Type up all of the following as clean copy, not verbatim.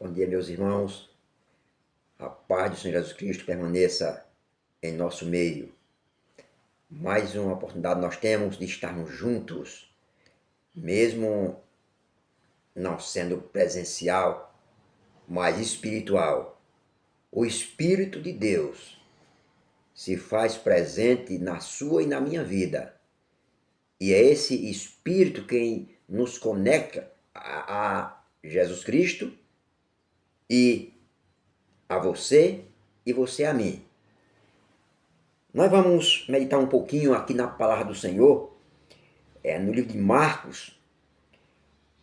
Bom dia, meus irmãos. A paz do Senhor Jesus Cristo permaneça em nosso meio. Mais uma oportunidade nós temos de estarmos juntos, mesmo não sendo presencial, mas espiritual. O Espírito de Deus se faz presente na sua e na minha vida. E é esse Espírito quem nos conecta a Jesus Cristo e a você e você a mim. Nós vamos meditar um pouquinho aqui na palavra do Senhor, no livro de Marcos,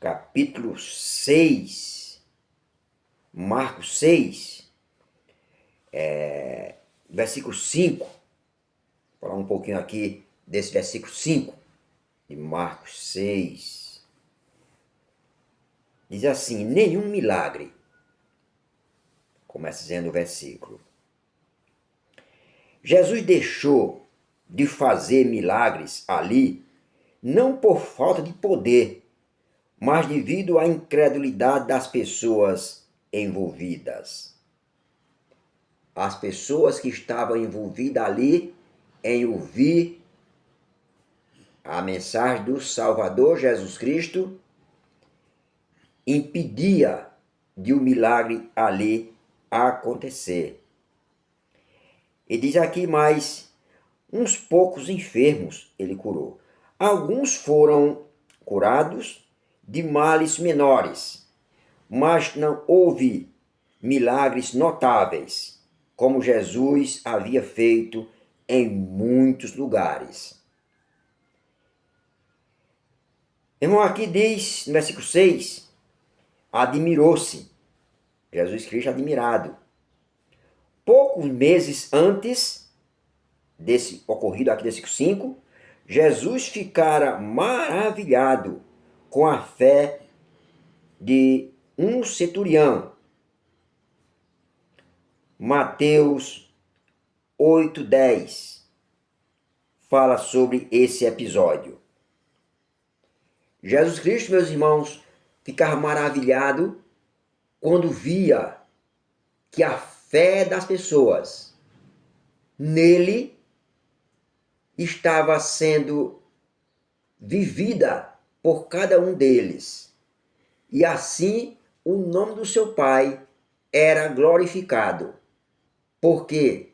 capítulo 6. Marcos 6, versículo 5. Vou falar um pouquinho aqui desse versículo 5 de Marcos 6. Diz assim: nenhum milagre. Começa dizendo o versículo. Jesus deixou de fazer milagres ali, não por falta de poder, mas devido à incredulidade das pessoas envolvidas. As pessoas que estavam envolvidas ali em ouvir a mensagem do Salvador Jesus Cristo impedia de o milagre ali acontecer. E diz aqui mais, uns poucos enfermos ele curou. Alguns foram curados de males menores, mas não houve milagres notáveis, como Jesus havia feito em muitos lugares. Irmão, aqui diz, no versículo 6, admirou-se, Jesus Cristo admirado. Poucos meses antes desse ocorrido aqui desse 5, Jesus ficara maravilhado com a fé de um centurião. Mateus 8:10 fala sobre esse episódio. Jesus Cristo, meus irmãos, ficava maravilhado quando via que a fé das pessoas nele estava sendo vivida por cada um deles. E assim o nome do seu Pai era glorificado, porque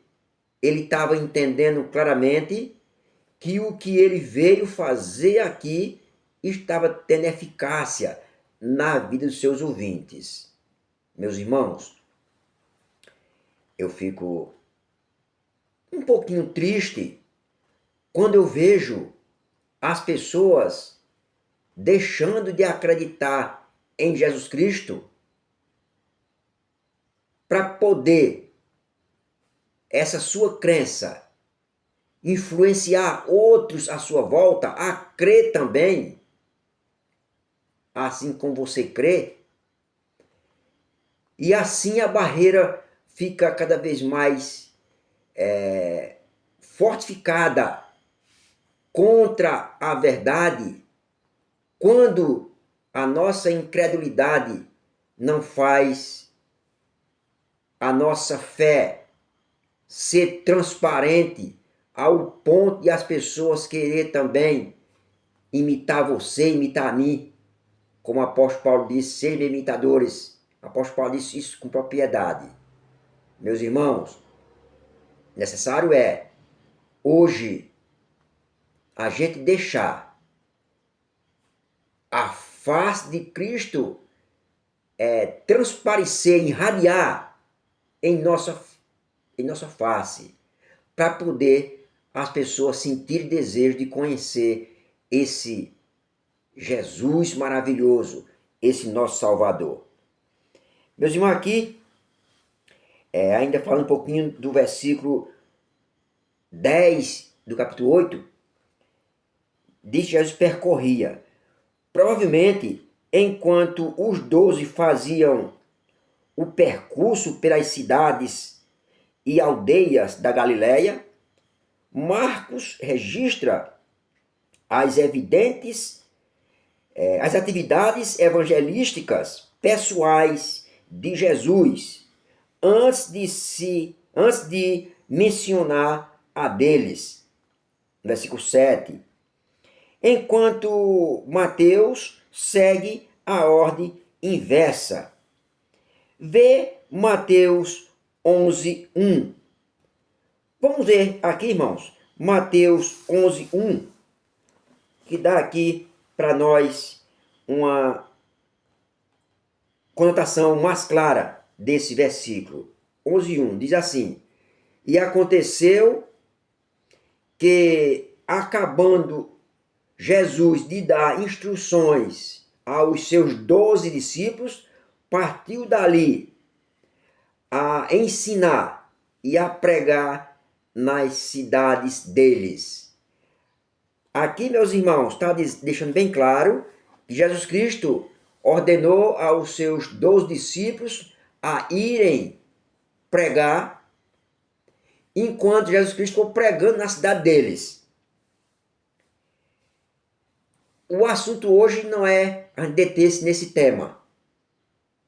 ele estava entendendo claramente que o que ele veio fazer aqui estava tendo eficácia na vida dos seus ouvintes. Meus irmãos, eu fico um pouquinho triste quando eu vejo as pessoas deixando de acreditar em Jesus Cristo para poder essa sua crença influenciar outros à sua volta a crer também, assim como você crê, e assim a barreira fica cada vez mais fortificada contra a verdade, quando a nossa incredulidade não faz a nossa fé ser transparente ao ponto de as pessoas querer também imitar você, imitar a mim, como o apóstolo Paulo disse, sejam imitadores. O apóstolo Paulo disse isso com propriedade. Meus irmãos, necessário é, hoje, a gente deixar a face de Cristo transparecer, irradiar em nossa face, para poder as pessoas sentir desejo de conhecer esse Jesus maravilhoso, esse nosso Salvador. Meus irmãos, aqui, ainda falando um pouquinho do versículo 10 do capítulo 8, diz que Jesus percorria. Provavelmente, enquanto os 12 faziam o percurso pelas cidades e aldeias da Galileia, Marcos registra as atividades evangelísticas pessoais de Jesus, antes de mencionar a deles. Versículo 7. Enquanto Mateus segue a ordem inversa. Vê Mateus 11:1. Vamos ver aqui, irmãos, Mateus 11:1, que dá aqui para nós uma conotação mais clara desse versículo. 11:1 diz assim: E aconteceu que, acabando Jesus de dar instruções aos seus 12 discípulos, partiu dali a ensinar e a pregar nas cidades deles. Aqui, meus irmãos, está deixando bem claro que Jesus Cristo ordenou aos seus 12 discípulos a irem pregar, enquanto Jesus Cristo ficou pregando na cidade deles. O assunto hoje não é a deter-se nesse tema.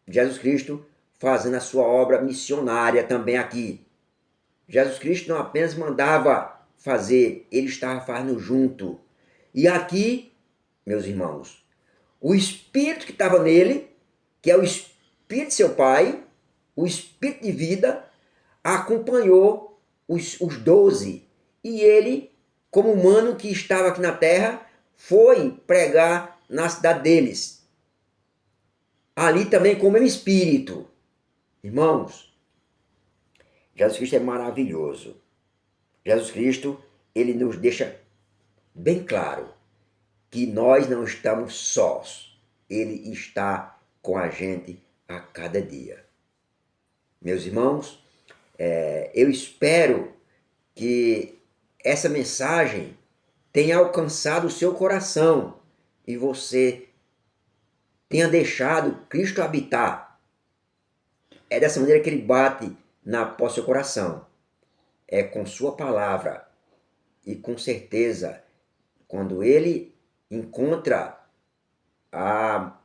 Jesus Cristo fazendo a sua obra missionária também aqui. Jesus Cristo não apenas mandava fazer, ele estava fazendo junto. E aqui, meus irmãos, o Espírito que estava nele, que é o Espírito de seu Pai, o Espírito de vida, acompanhou os 12. E ele, como humano que estava aqui na terra, foi pregar na cidade deles. Ali também com o mesmo Espírito. Irmãos, Jesus Cristo é maravilhoso. Jesus Cristo, ele nos deixa bem claro que nós não estamos sós. Ele está com a gente a cada dia. Meus irmãos, eu espero que essa mensagem tenha alcançado o seu coração e você tenha deixado Cristo habitar. É dessa maneira que ele bate na porta do seu coração. É com sua palavra. E com certeza, quando ele encontra a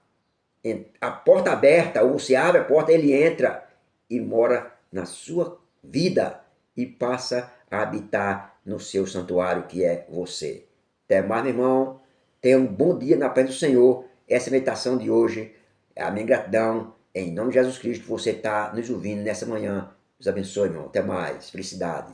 porta aberta, ou se abre a porta, ele entra e mora na sua vida e passa a habitar no seu santuário, que é você. Até mais, meu irmão. Tenha um bom dia na paz do Senhor. Essa meditação de hoje é a minha gratidão. Em nome de Jesus Cristo, você está nos ouvindo nessa manhã. Deus abençoe, irmão. Até mais. Felicidade.